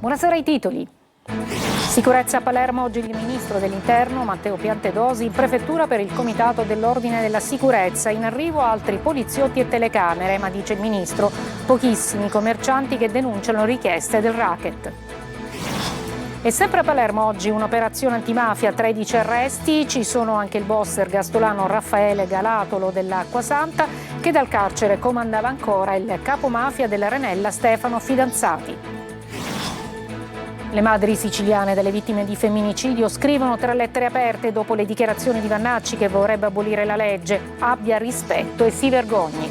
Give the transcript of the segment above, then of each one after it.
Buonasera ai titoli. Sicurezza a Palermo, oggi il ministro dell'Interno Matteo Piantedosi in prefettura per il comitato dell'ordine e della sicurezza. In arrivo altri poliziotti e telecamere, ma dice il ministro, pochissimi commercianti che denunciano richieste del racket. E sempre a Palermo oggi un'operazione antimafia, 13 arresti, ci sono anche il boss ergastolano Raffaele Galatolo dell'Acquasanta che dal carcere comandava ancora il capomafia dell'Arenella Stefano Fidanzati. Le madri siciliane delle vittime di femminicidio scrivono 3 lettere aperte dopo le dichiarazioni di Vannacci che vorrebbe abolire la legge. Abbia rispetto e si vergogni.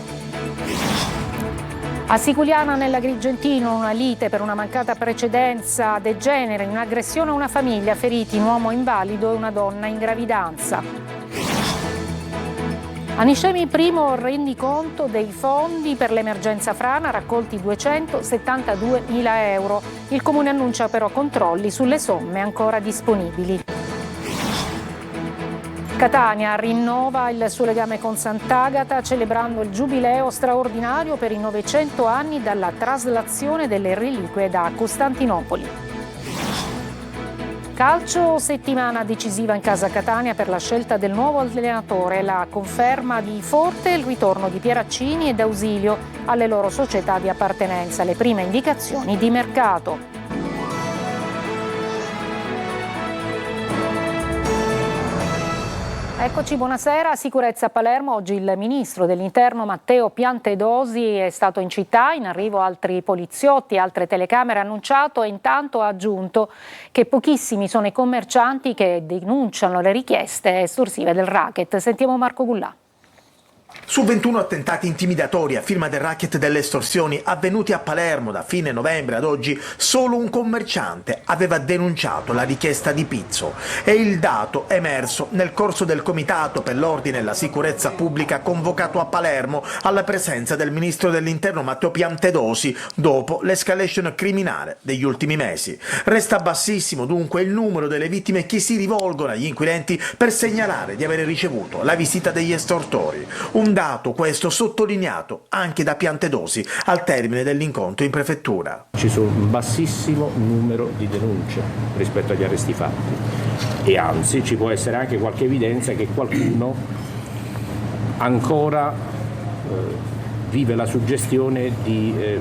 A Siculiana nell'Agrigentino una lite per una mancata precedenza degenera in un'aggressione a una famiglia, feriti un uomo invalido e una donna in gravidanza. A Niscemi primo rendiconto dei fondi per l'emergenza frana, raccolti 272.000 euro. Il Comune annuncia però controlli sulle somme ancora disponibili. Catania rinnova il suo legame con Sant'Agata celebrando il giubileo straordinario per i 900 anni dalla traslazione delle reliquie da Costantinopoli. Calcio, settimana decisiva in casa Catania per la scelta del nuovo allenatore, la conferma di Forte e il ritorno di Pieraccini ed Ausilio alle loro società di appartenenza, le prime indicazioni di mercato. Eccoci, buonasera. Sicurezza a Palermo. Oggi il ministro dell'Interno Matteo Piantedosi è stato in città, in arrivo altri poliziotti, altre telecamere, ha annunciato e intanto ha aggiunto che pochissimi sono i commercianti che denunciano le richieste estorsive del racket. Sentiamo Marco Gullà. Su 21 attentati intimidatori a firma del racket delle estorsioni avvenuti a Palermo da fine novembre ad oggi, solo un commerciante aveva denunciato la richiesta di pizzo. E il dato è emerso nel corso del Comitato per l'Ordine e la Sicurezza Pubblica convocato a Palermo alla presenza del ministro dell'Interno Matteo Piantedosi dopo l'escalation criminale degli ultimi mesi. Resta bassissimo dunque il numero delle vittime che si rivolgono agli inquirenti per segnalare di avere ricevuto la visita degli estortori. Un dato questo sottolineato anche da Piantedosi al termine dell'incontro in prefettura. Ci sono un bassissimo numero di denunce rispetto agli arresti fatti e anzi ci può essere anche qualche evidenza che qualcuno ancora vive la suggestione e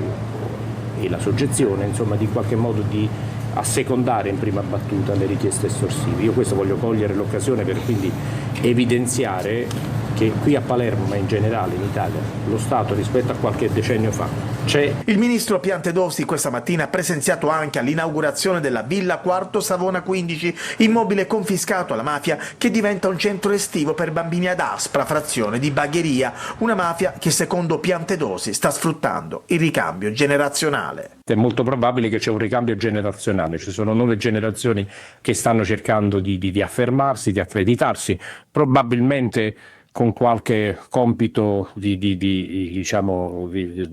la soggezione insomma di qualche modo di assecondare in prima battuta le richieste estorsive. Io questo voglio cogliere l'occasione per quindi evidenziare che qui a Palermo, ma in generale in Italia, lo Stato rispetto a qualche decennio fa c'è. Il ministro Piantedosi questa mattina ha presenziato anche all'inaugurazione della Villa Quarto Savona 15, immobile confiscato alla mafia che diventa un centro estivo per bambini ad Aspra, frazione di Bagheria, una mafia che secondo Piantedosi sta sfruttando il ricambio generazionale. È molto probabile che c'è un ricambio generazionale, ci sono nuove generazioni che stanno cercando di affermarsi, di accreditarsi, probabilmente con qualche compito di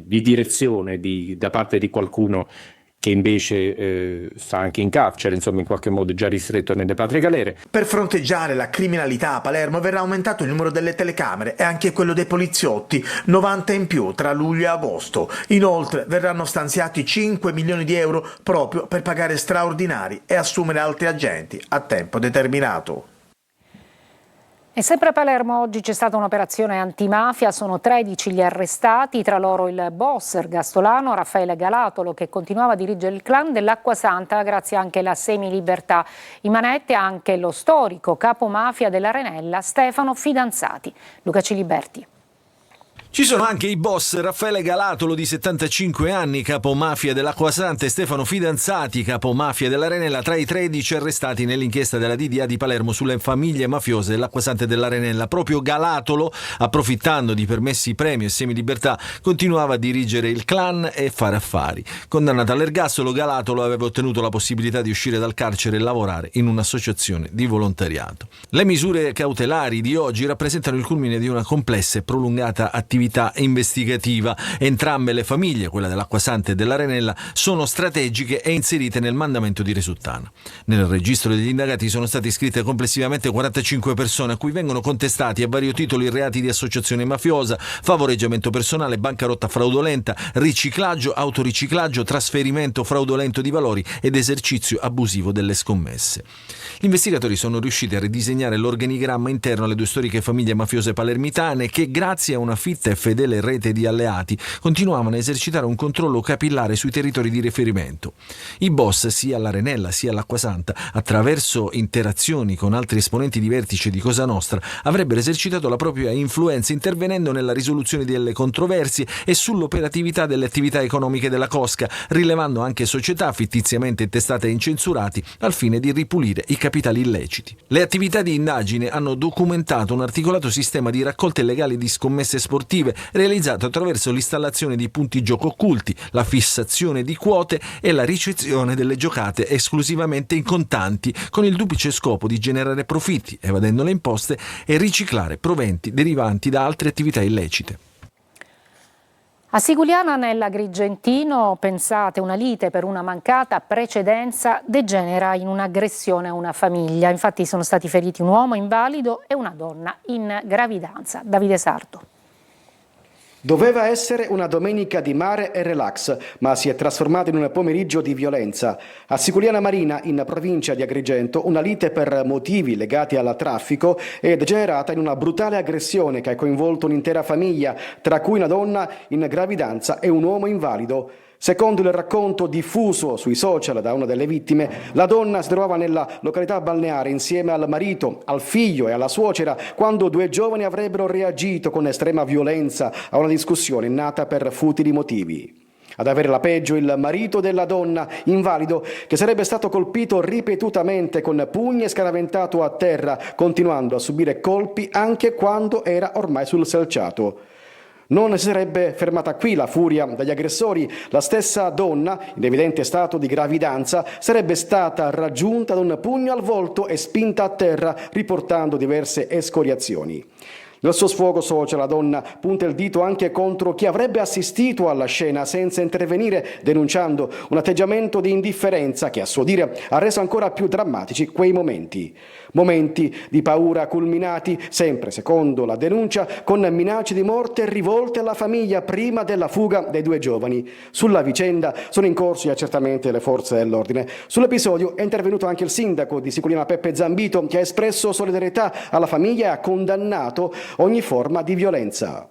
direzione da parte di qualcuno che invece sta anche in carcere, insomma in qualche modo già ristretto nelle patrie galere. Per fronteggiare la criminalità a Palermo verrà aumentato il numero delle telecamere e anche quello dei poliziotti, 90 in più tra luglio e agosto. Inoltre verranno stanziati 5 milioni di euro proprio per pagare straordinari e assumere altri agenti a tempo determinato. E sempre a Palermo oggi c'è stata un'operazione antimafia, sono 13 gli arrestati, tra loro il boss ergastolano Raffaele Galatolo che continuava a dirigere il clan dell'Acquasanta grazie anche alla semilibertà. In manette anche lo storico capomafia dell'Arenella Stefano Fidanzati. Luca Ciliberti. Ci sono anche i boss Raffaele Galatolo di 75 anni, capomafia dell'Acquasanta, e Stefano Fidanzati, capomafia dell'Arenella, tra i 13 arrestati nell'inchiesta della DDA di Palermo sulle famiglie mafiose dell'Acquasanta e dell'Arenella. Proprio Galatolo, approfittando di permessi premio e semilibertà, continuava a dirigere il clan e fare affari. Condannato all'ergastolo, Galatolo aveva ottenuto la possibilità di uscire dal carcere e lavorare in un'associazione di volontariato. Le misure cautelari di oggi rappresentano il culmine di una complessa e prolungata attività l'attività investigativa. Entrambe le famiglie, quella dell'Acquasante e dell'Arenella, sono strategiche e inserite nel mandamento di Resuttana. Nel registro degli indagati sono state iscritte complessivamente 45 persone a cui vengono contestati a vario titolo i reati di associazione mafiosa, favoreggiamento personale, bancarotta fraudolenta, riciclaggio, autoriciclaggio, trasferimento fraudolento di valori ed esercizio abusivo delle scommesse. Gli investigatori sono riusciti a ridisegnare l'organigramma interno alle due storiche famiglie mafiose palermitane che, grazie a una fitta e fedele rete di alleati, continuavano a esercitare un controllo capillare sui territori di riferimento. I boss, sia all'Arenella sia all'Acquasanta, attraverso interazioni con altri esponenti di vertice di Cosa Nostra, avrebbero esercitato la propria influenza intervenendo nella risoluzione delle controversie e sull'operatività delle attività economiche della cosca, rilevando anche società fittiziamente intestate e incensurati al fine di ripulire i capitali illeciti. Le attività di indagine hanno documentato un articolato sistema di raccolte illegali di scommesse sportive realizzato attraverso l'installazione di punti gioco occulti, la fissazione di quote e la ricezione delle giocate esclusivamente in contanti, con il duplice scopo di generare profitti, evadendo le imposte, e riciclare proventi derivanti da altre attività illecite. A Siculiana, nell'Agrigentino, pensate, una lite per una mancata precedenza degenera in un'aggressione a una famiglia. Infatti sono stati feriti un uomo invalido e una donna in gravidanza. Davide Sarto. Doveva essere una domenica di mare e relax, ma si è trasformata in un pomeriggio di violenza. A Siculiana Marina, in provincia di Agrigento, una lite per motivi legati al traffico è degenerata in una brutale aggressione che ha coinvolto un'intera famiglia, tra cui una donna in gravidanza e un uomo invalido. Secondo il racconto diffuso sui social da una delle vittime, la donna si trovava nella località balneare insieme al marito, al figlio e alla suocera quando due giovani avrebbero reagito con estrema violenza a una discussione nata per futili motivi. Ad avere la peggio il marito della donna, invalido, che sarebbe stato colpito ripetutamente con pugni e scaraventato a terra, continuando a subire colpi anche quando era ormai sul selciato. Non si sarebbe fermata qui la furia degli aggressori. La stessa donna, in evidente stato di gravidanza, sarebbe stata raggiunta da un pugno al volto e spinta a terra, riportando diverse escoriazioni. Nel suo sfogo social la donna punta il dito anche contro chi avrebbe assistito alla scena senza intervenire, denunciando un atteggiamento di indifferenza che, a suo dire, ha reso ancora più drammatici quei momenti. Momenti di paura culminati, sempre secondo la denuncia, con minacce di morte rivolte alla famiglia prima della fuga dei due giovani. Sulla vicenda sono in corso gli accertamenti delle forze dell'ordine. Sull'episodio è intervenuto anche il sindaco di Siculiana Peppe Zambito, che ha espresso solidarietà alla famiglia e ha condannato ogni forma di violenza.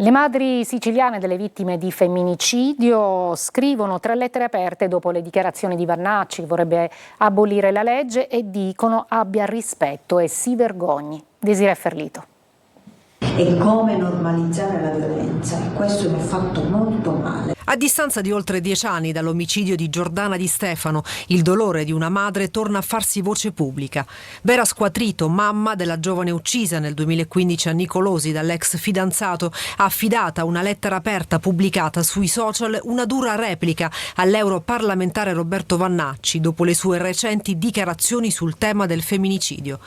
Le madri siciliane delle vittime di femminicidio scrivono 3 lettere aperte dopo le dichiarazioni di Vannacci, che vorrebbe abolire la legge, e dicono abbia rispetto e si vergogni. Desiree Ferlito. E come normalizzare la violenza, e questo mi ha fatto molto male. A distanza di oltre 10 anni dall'omicidio di Giordana Di Stefano, il dolore di una madre torna a farsi voce pubblica. Vera Squatrito, mamma della giovane uccisa nel 2015 a Nicolosi dall'ex fidanzato, ha affidata una lettera aperta pubblicata sui social, una dura replica all'europarlamentare Roberto Vannacci dopo le sue recenti dichiarazioni sul tema del femminicidio.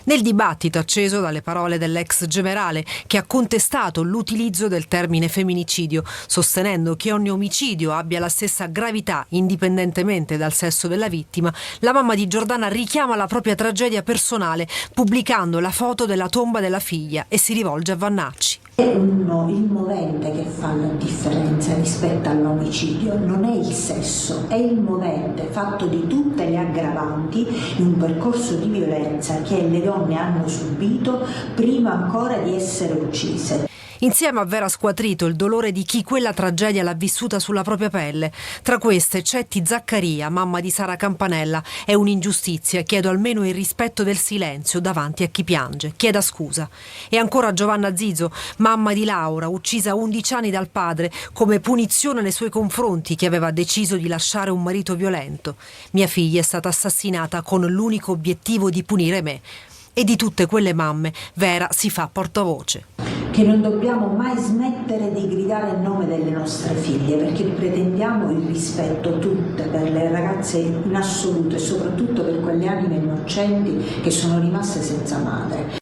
Nel dibattito acceso dalle parole dell'ex generale, che ha contestato l'utilizzo del termine femminicidio, sostenendo che ogni omicidio abbia la stessa gravità indipendentemente dal sesso della vittima, la mamma di Giordana richiama la propria tragedia personale pubblicando la foto della tomba della figlia e si rivolge a Vannacci. È il movente che fa la differenza rispetto all'omicidio, non è il sesso, è il movente fatto di tutte le aggravanti in un percorso di violenza che le donne hanno subito prima ancora di essere uccise. Insieme a Vera Squatrito il dolore di chi quella tragedia l'ha vissuta sulla propria pelle. Tra queste Cetti Zaccaria, mamma di Sara Campanella. È un'ingiustizia, chiedo almeno il rispetto del silenzio davanti a chi piange. Chieda scusa. E ancora Giovanna Zizo, mamma di Laura, uccisa a 11 anni dal padre, come punizione nei suoi confronti, che aveva deciso di lasciare un marito violento. Mia figlia è stata assassinata con l'unico obiettivo di punire me. E di tutte quelle mamme, Vera si fa portavoce. Che non dobbiamo mai smettere di gridare il nome delle nostre figlie, perché pretendiamo il rispetto tutte per le ragazze in assoluto e soprattutto per quelle anime innocenti che sono rimaste senza madre.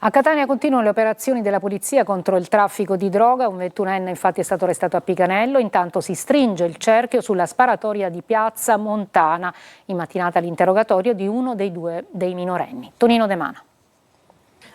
A Catania continuano le operazioni della polizia contro il traffico di droga. Un 21enne infatti è stato arrestato a Picanello. Intanto si stringe il cerchio sulla sparatoria di Piazza Montana. In mattinata l'interrogatorio di uno dei minorenni. Tonino De Mana.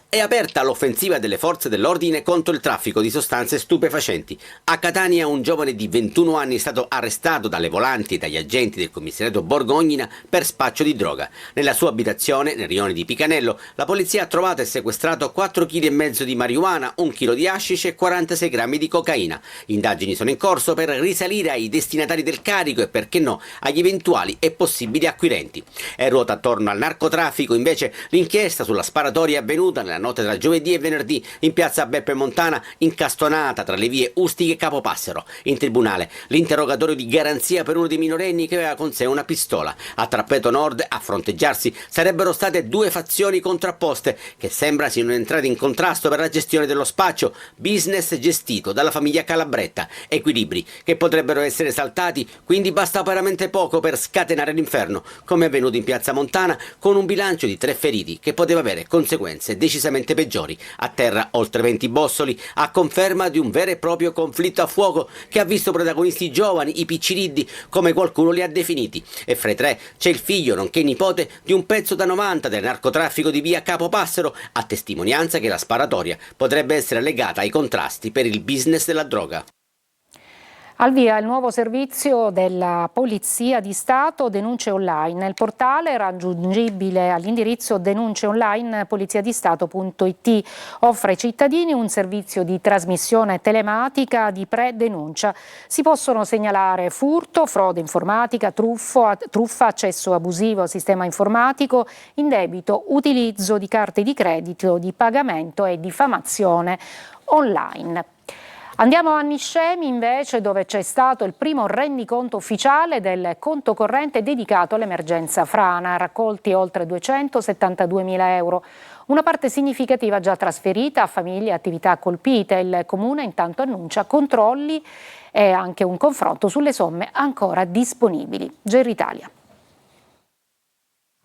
È aperta l'offensiva delle forze dell'ordine contro il traffico di sostanze stupefacenti. A Catania un giovane di 21 anni è stato arrestato dalle volanti e dagli agenti del commissariato Borgognina per spaccio di droga. Nella sua abitazione, nel rione di Picanello, la polizia ha trovato e sequestrato 4,5 kg di marijuana, 1 chilo di hashish e 46 grammi di cocaina. Indagini sono in corso per risalire ai destinatari del carico e, perché no, agli eventuali e possibili acquirenti. E ruota attorno al narcotraffico invece l'inchiesta sulla sparatoria avvenuta nella notte tra giovedì e venerdì in piazza Beppe Montana, incastonata tra le vie Ustica e Capopassero. In tribunale l'interrogatorio di garanzia per uno dei minorenni che aveva con sé una pistola. A Trappeto Nord a fronteggiarsi sarebbero state due fazioni contrapposte che sembra siano entrate in contrasto per la gestione dello spaccio, business gestito dalla famiglia Calabretta. Equilibri che potrebbero essere saltati, quindi basta veramente poco per scatenare l'inferno, come è avvenuto in piazza Montana, con un bilancio di 3 feriti che poteva avere conseguenze decisamente peggiori. A terra oltre 20 bossoli, a conferma di un vero e proprio conflitto a fuoco che ha visto protagonisti giovani, i picciriddi, come qualcuno li ha definiti. E fra i 3 c'è il figlio, nonché nipote, di un pezzo da 90 del narcotraffico di via Capopassero, a testimonianza che la sparatoria potrebbe essere legata ai contrasti per il business della droga. Al via il nuovo servizio della Polizia di Stato Denunce Online. Il portale, raggiungibile all'indirizzo denunceonline.poliziadistato.it, offre ai cittadini un servizio di trasmissione telematica di pre-denuncia. Si possono segnalare furto, frode informatica, truffa, accesso abusivo al sistema informatico, indebito, utilizzo di carte di credito, di pagamento e diffamazione online. Andiamo a Niscemi invece, dove c'è stato il primo rendiconto ufficiale del conto corrente dedicato all'emergenza frana, raccolti oltre 272.000 euro. Una parte significativa già trasferita a famiglie e attività colpite. Il Comune intanto annuncia controlli e anche un confronto sulle somme ancora disponibili. Ger Italia.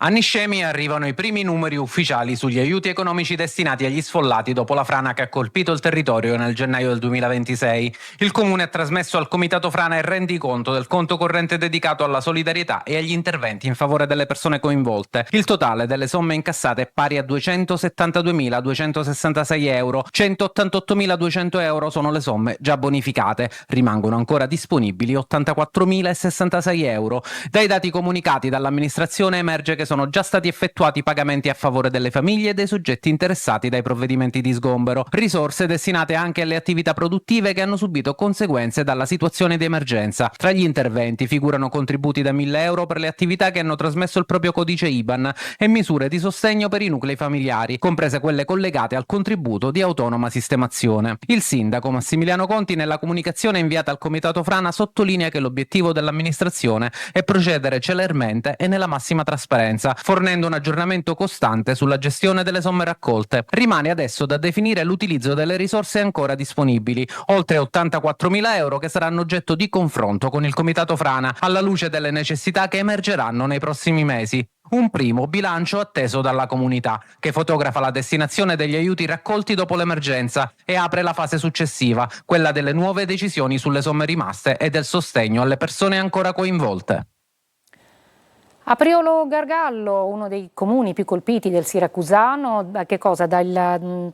A Niscemi arrivano i primi numeri ufficiali sugli aiuti economici destinati agli sfollati dopo la frana che ha colpito il territorio nel gennaio del 2026. Il Comune ha trasmesso al Comitato Frana il rendiconto del conto corrente dedicato alla solidarietà e agli interventi in favore delle persone coinvolte. Il totale delle somme incassate è pari a 272.266 euro. 188.200 euro sono le somme già bonificate. Rimangono ancora disponibili 84.066 euro. Dai dati comunicati dall'amministrazione emerge che sono già stati effettuati pagamenti a favore delle famiglie e dei soggetti interessati dai provvedimenti di sgombero, risorse destinate anche alle attività produttive che hanno subito conseguenze dalla situazione di emergenza. Tra gli interventi figurano contributi da 1.000 euro per le attività che hanno trasmesso il proprio codice IBAN e misure di sostegno per i nuclei familiari, comprese quelle collegate al contributo di autonoma sistemazione. Il sindaco Massimiliano Conti, nella comunicazione inviata al Comitato Frana, sottolinea che l'obiettivo dell'amministrazione è procedere celermente e nella massima trasparenza, fornendo un aggiornamento costante sulla gestione delle somme raccolte. Rimane adesso da definire l'utilizzo delle risorse ancora disponibili, oltre 84.000 euro che saranno oggetto di confronto con il Comitato Frana, alla luce delle necessità che emergeranno nei prossimi mesi. Un primo bilancio atteso dalla comunità, che fotografa la destinazione degli aiuti raccolti dopo l'emergenza e apre la fase successiva, quella delle nuove decisioni sulle somme rimaste e del sostegno alle persone ancora coinvolte. A Priolo Gargallo, uno dei comuni più colpiti del siracusano, dai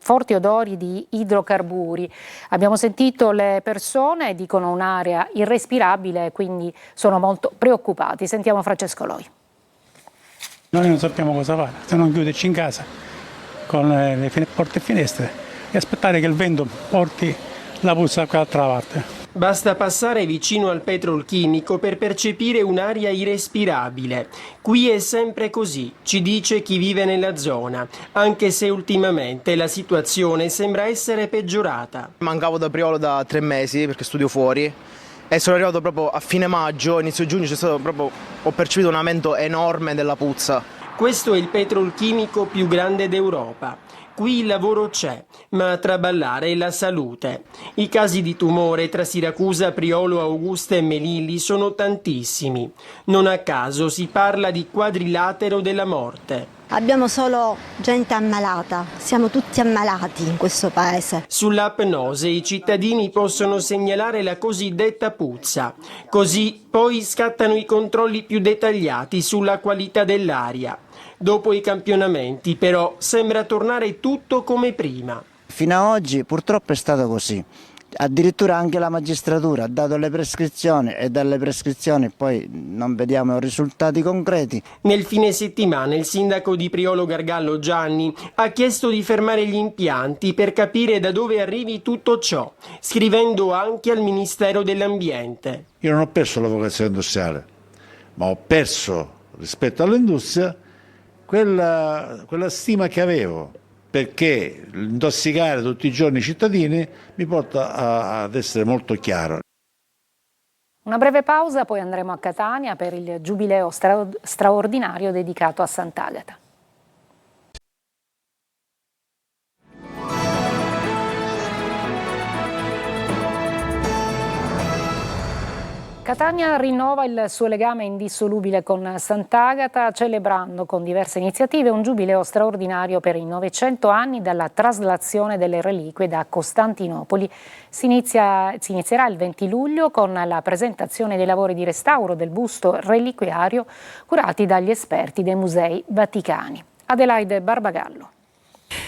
forti odori di idrocarburi. Abbiamo sentito le persone, dicono un'area irrespirabile, quindi sono molto preoccupati. Sentiamo Francesco Loi. Noi non sappiamo cosa fare, se non chiuderci in casa con le porte e finestre e aspettare che il vento porti la puzza da quell'altra parte. Basta passare vicino al petrolchimico per percepire un'aria irrespirabile. Qui è sempre così, ci dice chi vive nella zona, anche se ultimamente la situazione sembra essere peggiorata. Mancavo da Priolo da 3 mesi perché studio fuori e sono arrivato proprio a fine maggio, inizio giugno ho percepito un aumento enorme della puzza. Questo è il petrolchimico più grande d'Europa. Qui il lavoro c'è, ma a traballare è la salute. I casi di tumore tra Siracusa, Priolo, Augusta e Melilli sono tantissimi. Non a caso si parla di quadrilatero della morte. Abbiamo solo gente ammalata, siamo tutti ammalati in questo paese. Sull'app Nose i cittadini possono segnalare la cosiddetta puzza. Così poi scattano i controlli più dettagliati sulla qualità dell'aria. Dopo i campionamenti, però, sembra tornare tutto come prima. Fino ad oggi purtroppo è stato così. Addirittura anche la magistratura ha dato le prescrizioni e dalle prescrizioni poi non vediamo risultati concreti. Nel fine settimana il sindaco di Priolo Gargallo Gianni ha chiesto di fermare gli impianti per capire da dove arrivi tutto ciò, scrivendo anche al Ministero dell'Ambiente. Io non ho perso la vocazione industriale, ma ho perso rispetto all'industria quella stima che avevo, perché intossicare tutti i giorni i cittadini mi porta ad essere molto chiaro. Una breve pausa, poi andremo a Catania per il giubileo straordinario dedicato a Sant'Agata. Catania rinnova il suo legame indissolubile con Sant'Agata, celebrando con diverse iniziative un giubileo straordinario per i 900 anni dalla traslazione delle reliquie da Costantinopoli. Si inizierà il 20 luglio con la presentazione dei lavori di restauro del busto reliquiario curati dagli esperti dei Musei Vaticani. Adelaide Barbagallo.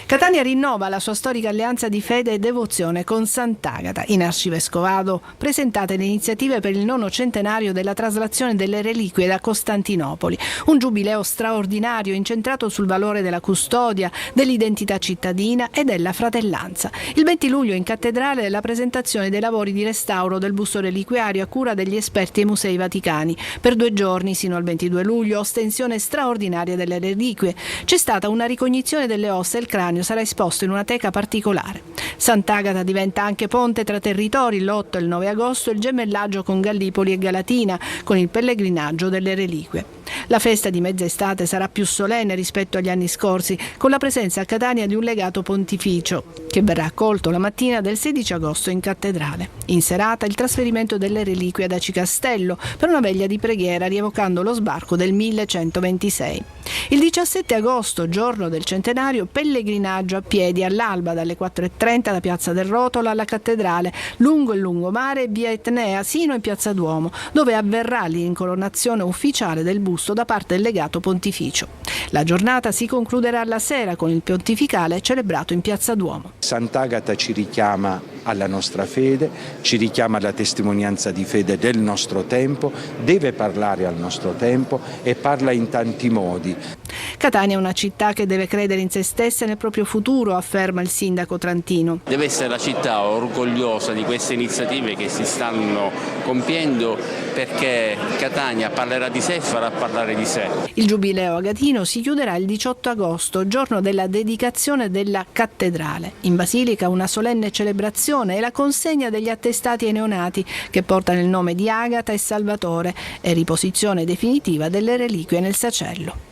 Catania rinnova la sua storica alleanza di fede e devozione con Sant'Agata. In Arcivescovado presentate le iniziative per il 9° centenario della traslazione delle reliquie da Costantinopoli. Un giubileo straordinario incentrato sul valore della custodia, dell'identità cittadina e della fratellanza. Il 20 luglio in cattedrale la presentazione dei lavori di restauro del busto reliquiario a cura degli esperti ai Musei Vaticani. Per 2 giorni, sino al 22 luglio, ostensione straordinaria delle reliquie. C'è stata una ricognizione delle ossa e il cranio sarà esposto in una teca particolare. Sant'Agata diventa anche ponte tra territori. L'8 e il 9 agosto il gemellaggio con Gallipoli e Galatina, con il pellegrinaggio delle reliquie. La festa di mezz'estate sarà più solenne rispetto agli anni scorsi, con la presenza a Catania di un legato pontificio, che verrà accolto la mattina del 16 agosto in cattedrale. In serata il trasferimento delle reliquie ad Aci Castello per una veglia di preghiera rievocando lo sbarco del 1126. Il 17 agosto, giorno del centenario, pellegrinaggio a piedi all'alba dalle 4:30 da Piazza del Rotolo alla cattedrale, lungo il lungomare e via Etnea sino in Piazza Duomo, dove avverrà l'incoronazione ufficiale del busto da parte del legato pontificio. La giornata si concluderà alla sera con il pontificale celebrato in Piazza Duomo. Sant'Agata ci richiama alla nostra fede, ci richiama alla testimonianza di fede del nostro tempo, deve parlare al nostro tempo e parla in tanti modi. Catania è una città che deve credere in se stessa e nel proprio futuro, afferma il sindaco trantino. Deve essere la città orgogliosa di queste iniziative che si stanno compiendo, perché Catania parlerà di sé e farà parlare di sé. Il giubileo agatino si chiuderà il 18 agosto, giorno della dedicazione della cattedrale. In Basilica una solenne celebrazione e la consegna degli attestati ai neonati che portano il nome di Agata e Salvatore e riposizione definitiva delle reliquie nel sacello.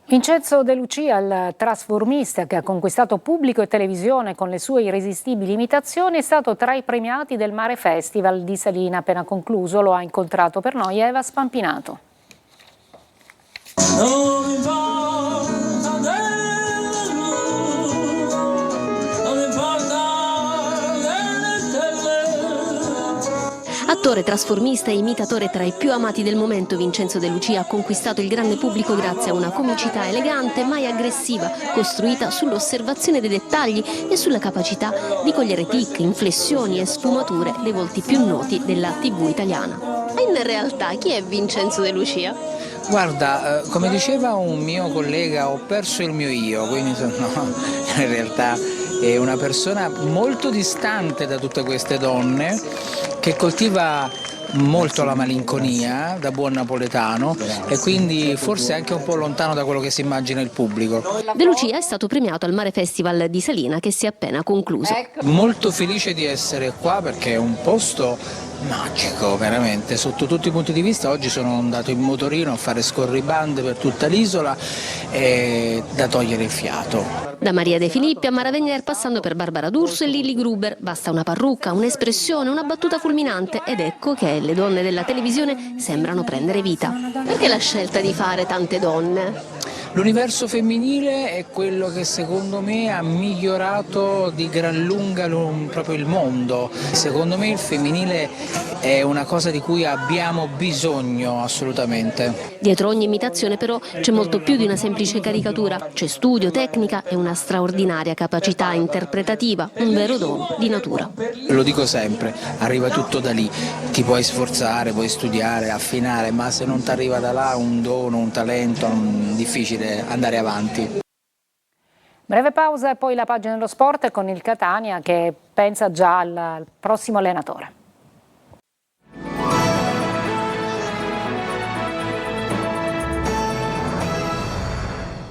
Vincenzo De Lucia, il trasformista che ha conquistato pubblico e televisione con le sue irresistibili imitazioni, è stato tra i premiati del Mare Festival di Salina appena concluso. Lo ha incontrato per noi Eva Spampinato. Attore, trasformista e imitatore tra i più amati del momento, Vincenzo De Lucia ha conquistato il grande pubblico grazie a una comicità elegante, mai aggressiva, costruita sull'osservazione dei dettagli e sulla capacità di cogliere tic, inflessioni e sfumature dei volti più noti della TV italiana. In realtà, chi è Vincenzo De Lucia? Guarda, come diceva un mio collega, ho perso il mio io, quindi no, in realtà è una persona molto distante da tutte queste donne, che coltiva molto la malinconia da buon napoletano e quindi forse anche un po' lontano da quello che si immagina il pubblico. De Lucia è stato premiato al Mare Festival di Salina che si è appena concluso. Molto felice di essere qua perché è un posto magico, veramente, sotto tutti i punti di vista. Oggi sono andato in motorino a fare scorribande per tutta l'isola e da togliere il fiato. Da Maria De Filippi a Mara Venier, passando per Barbara D'Urso e Lily Gruber, basta una parrucca, un'espressione, una battuta fulminante ed ecco che le donne della televisione sembrano prendere vita. Perché la scelta di fare tante donne? L'universo femminile è quello che secondo me ha migliorato di gran lunga proprio il mondo. Secondo me il femminile è una cosa di cui abbiamo bisogno assolutamente. Dietro ogni imitazione però c'è molto più di una semplice caricatura, c'è studio, tecnica e una straordinaria capacità interpretativa, un vero dono di natura. Lo dico sempre, arriva tutto da lì, ti puoi sforzare, puoi studiare, affinare, ma se non ti arriva da là un dono, un talento, difficile andare avanti. Breve pausa e poi la pagina dello sport con il Catania che pensa già al prossimo allenatore.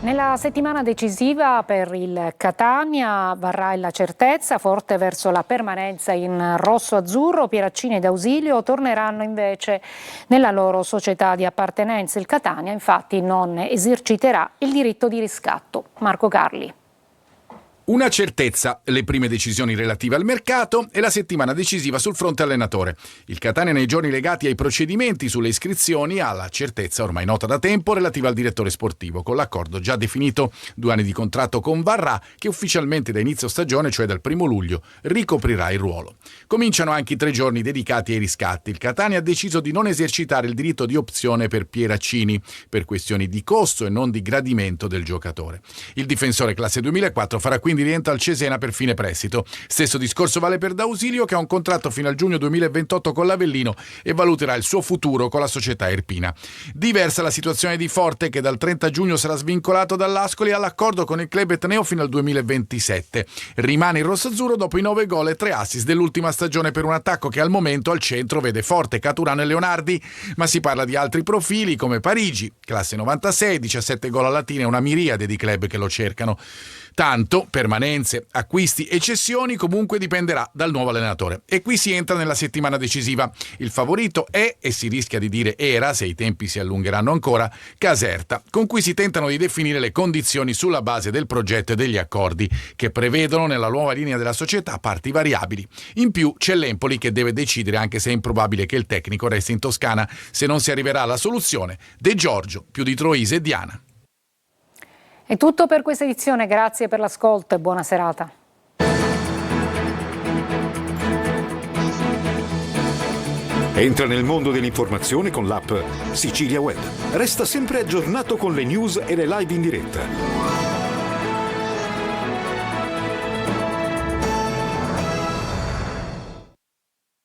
Nella settimana decisiva per il Catania varrà la certezza, forte verso la permanenza in rosso-azzurro. Pieraccini ed Ausilio torneranno invece nella loro società di appartenenza. Il Catania infatti non eserciterà il diritto di riscatto. Marco Carli. Una certezza, le prime decisioni relative al mercato e la settimana decisiva sul fronte allenatore. Il Catania nei giorni legati ai procedimenti sulle iscrizioni ha la certezza ormai nota da tempo relativa al direttore sportivo, con l'accordo già definito 2 anni di contratto con Varrà che ufficialmente da inizio stagione, cioè dal 1 luglio, ricoprirà il ruolo. Cominciano anche i 3 giorni dedicati ai riscatti. Il Catania ha deciso di non esercitare il diritto di opzione per Pieraccini, per questioni di costo e non di gradimento del giocatore. Il difensore classe 2004 farà quindi rientra al Cesena per fine prestito. Stesso discorso vale per D'Ausilio che ha un contratto fino al giugno 2028 con l'Avellino e valuterà il suo futuro con la società Irpina. Diversa la situazione di Forte che dal 30 giugno sarà svincolato dall'Ascoli all'accordo con il club etneo fino al 2027. Rimane in rossaazzurro dopo i 9 gol e 3 assist dell'ultima stagione per un attacco che al momento al centro vede Forte, Caturano e Leonardi, ma si parla di altri profili come Parigi, classe 96, 17 gol a Latina e una miriade di club che lo cercano. Tanto, permanenze, acquisti e cessioni comunque dipenderà dal nuovo allenatore. E qui si entra nella settimana decisiva. Il favorito è, e si rischia di dire era, se i tempi si allungheranno ancora, Caserta, con cui si tentano di definire le condizioni sulla base del progetto e degli accordi, che prevedono nella nuova linea della società parti variabili. In più c'è l'Empoli che deve decidere, anche se è improbabile che il tecnico resti in Toscana, se non si arriverà alla soluzione De Giorgio, più di Troise e Diana. È tutto per questa edizione, grazie per l'ascolto e buona serata. Entra nel mondo dell'informazione con l'app Sicilia Web. Resta sempre aggiornato con le news e le live in diretta.